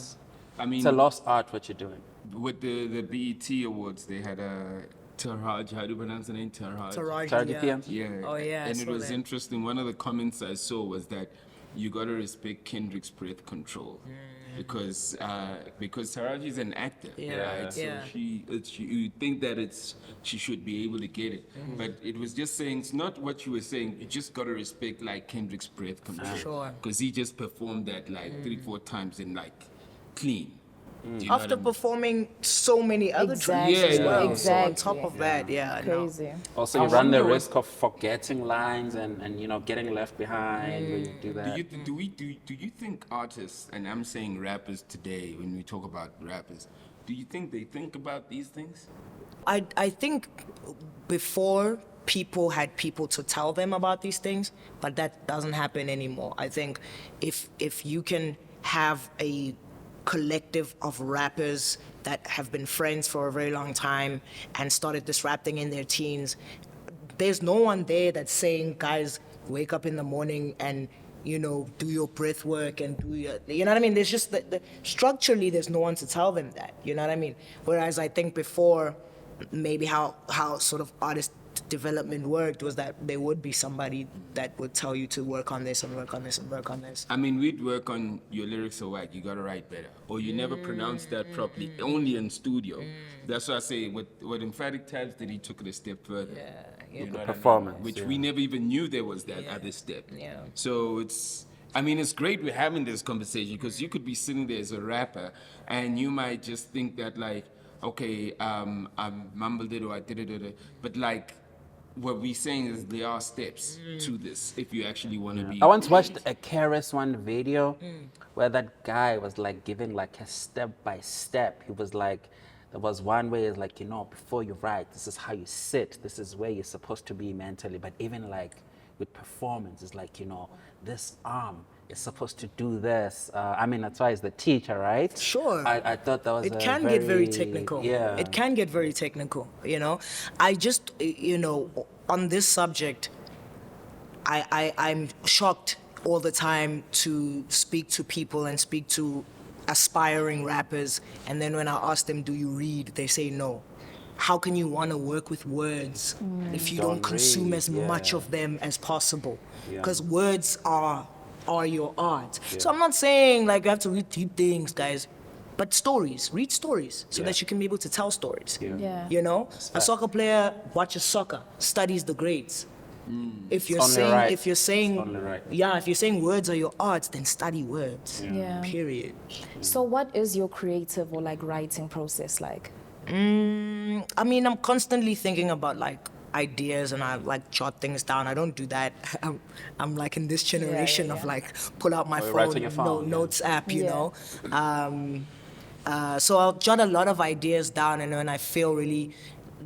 I mean, It's a lost art what you're doing. with the BET Awards, they had a Taraj, how do you pronounce the name? Taraj. Target yeah. PM? Yeah. Oh, yeah, I And it saw was that. interesting. One of the comments I saw was that you got to respect Kendrick's breath control. Because Taraji is an actor, Yeah, right? So yeah. she you think that she should be able to get it, but it was just saying it's not what you were saying. You just gotta respect like Kendrick's breath control, Sure. because he just performed that like 3-4 times in like clean. Do you know After what I mean? performing so many other Exactly. tracks as Yeah, well. yeah. So on Exactly. top of that, yeah. no. Crazy. Also, I you run the wonder what- risk of forgetting lines and you know, getting left behind when you do that. Do you think artists, and I'm saying rappers today, when we talk about rappers, do you think they think about these things? I think before people had people to tell them about these things, but that doesn't happen anymore. I think if you can have a collective of rappers that have been friends for a very long time and started this rap thing in their teens, there's no one there that's saying, guys, wake up in the morning and, you know, do your breath work and do your, you know what I mean? There's just, structurally, there's no one to tell them that, you know what I mean? Whereas I think before, maybe how sort of artist development worked was that there would be somebody that would tell you to work on this and work on this and work on this. I mean, we'd work on your lyrics are whack, you gotta write better. Or you never pronounce that properly, only in studio. That's why I say, what Emphatic Tabs did, he took it a step further. You know what I mean? Performance, Which yeah. we never even knew there was that other step. Yeah. So it's great we're having this conversation, because you could be sitting there as a rapper and you might just think that like, okay, I mumbled it or I did it, but like, what we're saying is there are steps to this if you actually want to be. I once watched a KRS-One video where that guy was like giving like a step by step. He was like, there was one way is like, you know, before you write, this is how you sit. This is where you're supposed to be mentally. But even like with performance, it's like, you know, this arm is supposed to do this. I mean, that's why he's the teacher, right? Sure. I thought that was It can get very technical. Yeah. It can get very technical, you know. I just, you know, on this subject, I'm shocked all the time to speak to people and speak to aspiring rappers, and then when I ask them, do you read? They say no. How can you want to work with words if you don't Don't consume read, as much yeah. of them as possible? Yeah. Because words are your art. So I'm not saying like you have to read deep things, guys, but stories. Read stories so Yeah. that you can be able to tell stories. Yeah. You know, a soccer player watches soccer, studies the grades. If you're only saying, right. if you're saying, It's only right. yeah, if you're saying words are your art, then study words. Yeah. Period. So what is your creative or like writing process like? I mean, I'm constantly thinking about like ideas and I like jot things down. I don't do that. I'm like in this generation of yeah. like pull out my Oh, you write on phone, your phone, yeah. notes app, you Yeah. know. So I'll jot a lot of ideas down, and when I feel really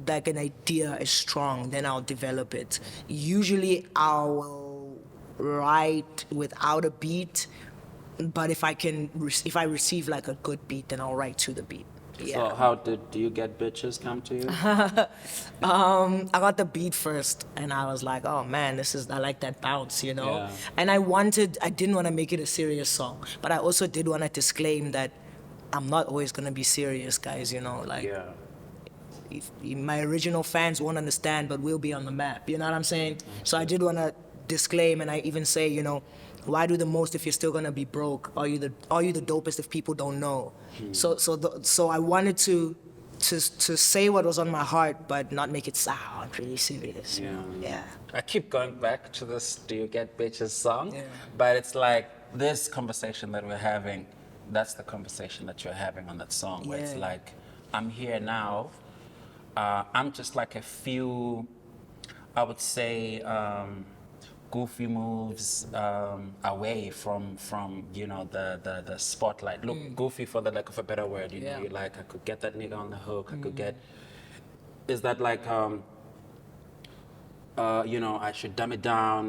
like an idea is strong, then I'll develop it. Usually I'll write without a beat, but if I receive like a good beat, then I'll write to the beat. Yeah. So how do you get bitches come to you? I got the beat first, and I was like, oh man, I like that bounce, you know? Yeah. And I didn't want to make it a serious song, but I also did want to disclaim that I'm not always going to be serious, guys, you know? Like, Yeah. if my original fans won't understand, but we'll be on the map, you know what I'm saying? So I did want to disclaim, and I even say, you know, why do the most if you're still gonna be broke? Are you the dopest if people don't know? So I wanted to say what was on my heart, but not make it sound really serious. Yeah. Yeah. I keep going back to this "Do You Get Bitches" song, Yeah. but it's like this conversation that we're having. That's the conversation that you're having on that song, where it's Yeah. like, I'm here now. I'm just like a few, I would say, goofy moves away from you know the spotlight. Look, goofy for the lack of a better word. You know, you're like, I could get that nigga on the hook. I could get. Is that like you know, I should dumb it down?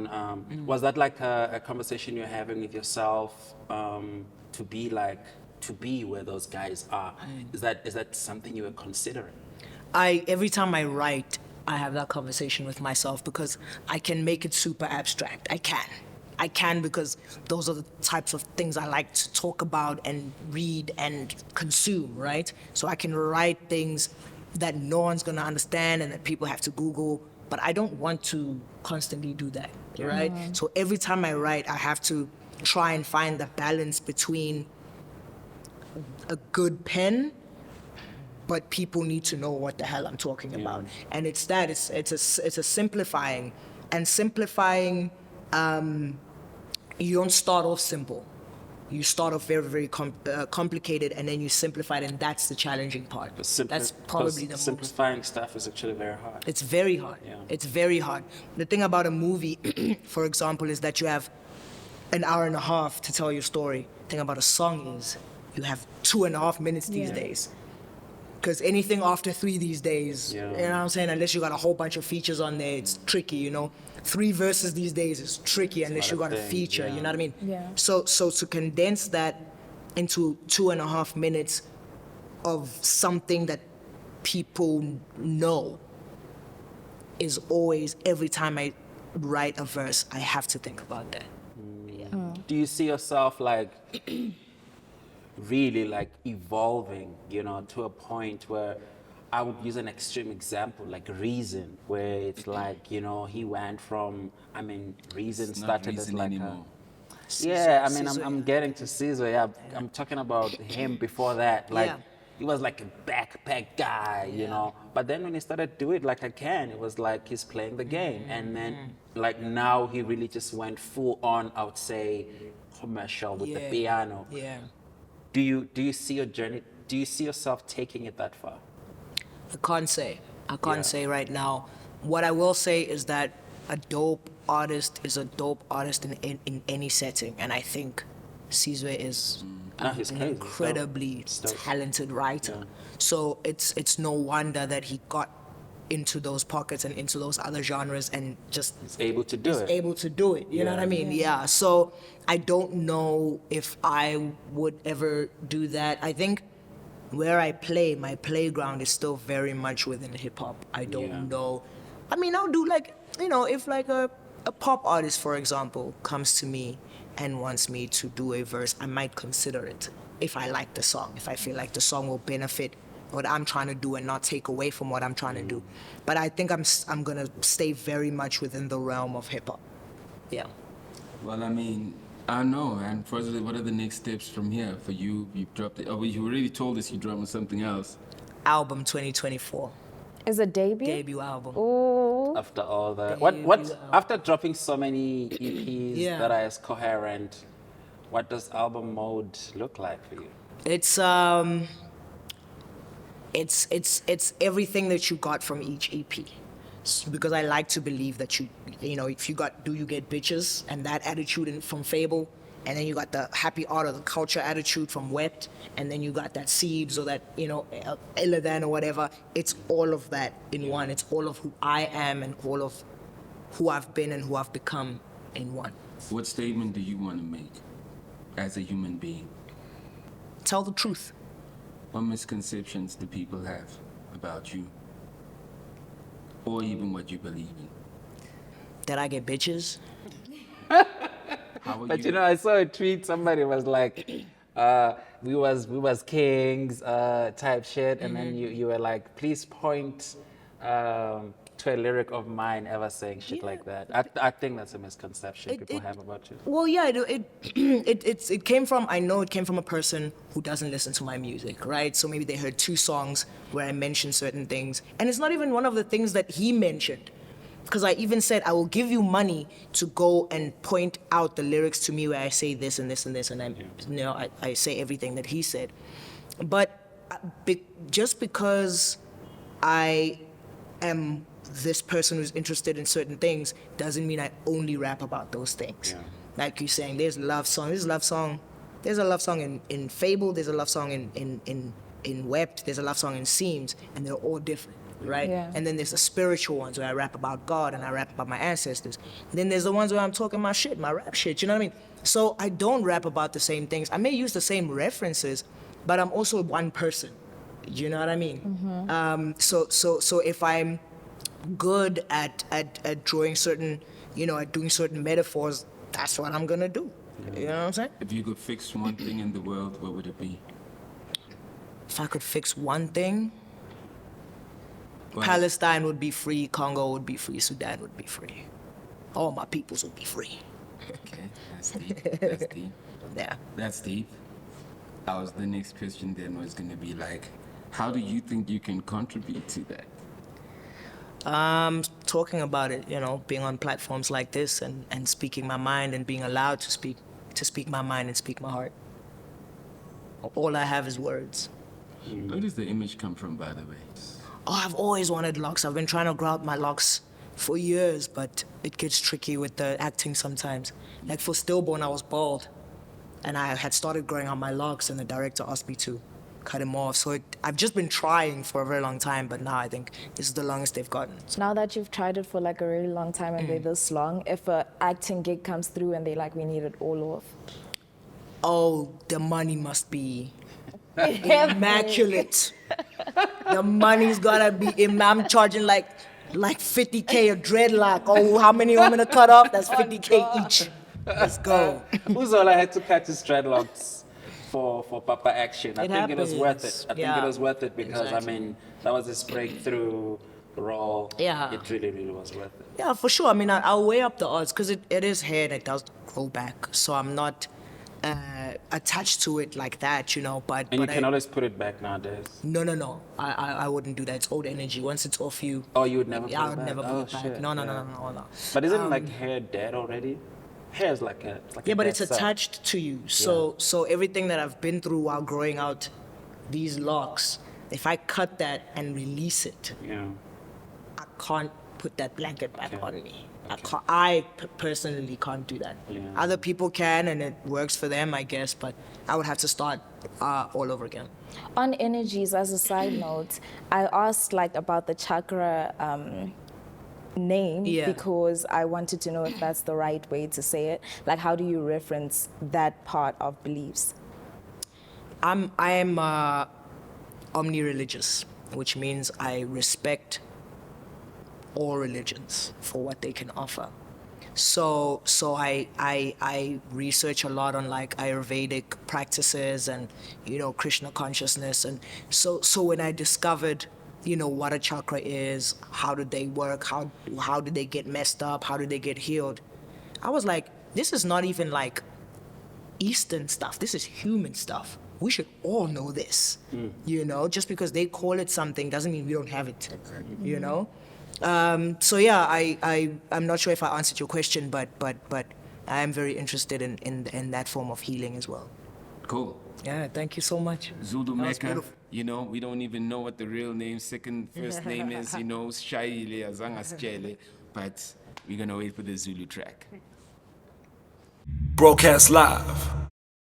Was that like a conversation you're having with yourself to be where those guys are? Is that something you were considering? Every time I write, I have that conversation with myself because I can make it super abstract. I can because those are the types of things I like to talk about and read and consume, right? So I can write things that no one's gonna understand and that people have to Google, but I don't want to constantly do that, right? So every time I write, I have to try and find the balance between a good pen, but people need to know what the hell I'm talking about. And it's a simplifying. And simplifying, you don't start off simple. You start off very, very complicated, and then you simplify it, and that's the challenging part. That's probably the most. Simplifying stuff is actually very hard. It's very hard. Yeah. It's very hard. The thing about a movie, for example, is that you have an hour and a half to tell your story. The thing about a song is you have 2.5 minutes these days. Because anything after 3 these days, you know what I'm saying? Unless you got a whole bunch of features on there, it's tricky, you know? 3 verses these days is tricky unless you got a feature, you know what I mean? Yeah. So to condense that into 2.5 minutes of something that people know is always, every time I write a verse, I have to think about that. Do you see yourself like really like evolving, you know, to a point where I would use an extreme example like Reason, where it's like, you know, he went from, I mean, Reason It's not started as Reason like anymore. yeah, I mean, Caesar, I'm getting to Caesar, yeah. I'm talking about him before that, like, Yeah. he was like a backpack guy, you know, but then when he started doing it like again, it was like he's playing the game, and then like now he really just went full on, I would say, commercial with the piano. Yeah. Do you see your journey? Do you see yourself taking it that far? I can't say right now. What I will say is that a dope artist is a dope artist in any setting, and I think Caesar is He's an crazy. incredibly Dope. talented writer. So it's no wonder that he got into those pockets and into those other genres and just He's able to do it. able to do it. You know what I mean? Yeah. So I don't know if I would ever do that. I think where I play, my playground is still very much within hip hop. I don't know. I mean, I'll do like, you know, if like a pop artist, for example, comes to me and wants me to do a verse, I might consider it if I like the song, if I feel like the song will benefit what I'm trying to do and not take away from what I'm trying to do. But I think I'm gonna stay very much within the realm of hip hop. Yeah. Well, I mean, I don't know, man. First, what are the next steps from here for you? You've dropped it. Oh, you already told us you dropped something else. Album 2024, Is it debut? debut album. After all the Debut after dropping so many EPs Yeah. that are as coherent, what does album mode look like for you? It's everything that you got from each EP. Because I like to believe that you know, if you got Do You Get Bitches and that attitude from Fable, and then you got the Happy Art of the Culture attitude from Wept, and then you got that Seeds or that, you know, Illa Than or whatever. It's all of that in one. It's all of who I am and all of who I've been and who I've become in one. What statement do you want to make as a human being? Tell the truth. What misconceptions do people have about you? Or even what you believe in? That I get bitches. How are But you know, I saw a tweet. Somebody was like, "We was kings," type shit, and then you were like, "Please point to a lyric of mine ever saying shit like that." I think that's a misconception people have about you. Well, yeah, it came from, I know it came from a person who doesn't listen to my music, right? So maybe they heard 2 songs where I mentioned certain things. And it's not even one of the things that he mentioned. Because I even said, I will give you money to go and point out the lyrics to me where I say this and this and this, and I say everything that he said. But just because I am this person who's interested in certain things doesn't mean I only rap about those things. Yeah. Like you're saying, there's a love song. There's a love song in Fable. There's a love song in Wept. There's a love song in Seams, and they're all different, right? Yeah. And then there's the spiritual ones where I rap about God and I rap about my ancestors. And then there's the ones where I'm talking my shit, my rap shit. You know what I mean? So I don't rap about the same things. I may use the same references, but I'm also one person. You know what I mean? So if I'm good at drawing certain, at doing certain metaphors, that's what I'm gonna do. You know what I'm saying? If you could fix one thing in the world, what would it be? If I could fix one thing, Well, Palestine would be free, Congo would be free, Sudan would be free. All my peoples would be free. Okay, that's deep. That's deep. Yeah. That's deep. The next question then was going to be like, how do you think you can contribute to that? Talking about it, being on platforms like this and speaking my mind and being allowed to speak my mind and speak my heart. All I have is words. Where does the image come from, by the way? Oh, I've always wanted locks. I've been trying to grow out my locks for years, but it gets tricky with the acting sometimes. Like for Stillborn, I was bald, and I had started growing out my locks, and the director asked me to cut him off. So I've just been trying for a very long time, but now I think this is the longest they've gotten. So, Now that you've tried it for like a really long time and they're this long, if a acting gig comes through and they're like, we need it all off. oh, the money must be immaculate. The money's gotta be. I'm charging like 50K a dreadlock. Oh, how many I'm gonna cut off? That's 50K each. Let's go. Uzola had to cut his dreadlocks for Papa Action. I It think it was worth it. happens. I think Yeah. it was worth it because, Exactly. I mean, that was his breakthrough role. Yeah. It really, really was worth it. Yeah, for sure. I mean, I'll weigh up the odds because it is hair and it does grow back. So I'm not attached to it like that, But And you but can always put it back nowadays. No. I wouldn't do that. It's old energy. Once it's off you. Oh, you would never Yeah, put I it would back? never put Oh, it back. shit, No. yeah. But isn't like hair dead already? Hair is like a Yeah, but dead it's cell. attached to you. So everything that I've been through while growing out these locks, if I cut that and release it, Yeah. I can't put that blanket back Okay. on me. I personally can't do that. Yeah. Other people can, and it works for them, I guess. But I would have to start all over again. On energies, as a side note, I asked like about the chakra name Yeah. because I wanted to know if that's the right way to say it. Like, how do you reference that part of beliefs? I am omni-religious, which means I respect all religions for what they can offer. So I research a lot on like Ayurvedic practices and Krishna consciousness, and so when I discovered what a chakra is, how do they work, how do they get messed up, how do they get healed, I was like, this is not even like Eastern stuff. This is human stuff. We should all know this. Just because they call it something doesn't mean we don't have it. So yeah, I'm not sure if I answered your question, but I am very interested in that form of healing as well. Cool. Yeah, thank you so much. ZuluMecca, beautiful. we don't even know what the real name, first name is, Shaile Azanga Schele, but we're gonna wait for the Zulu track. Broadcast live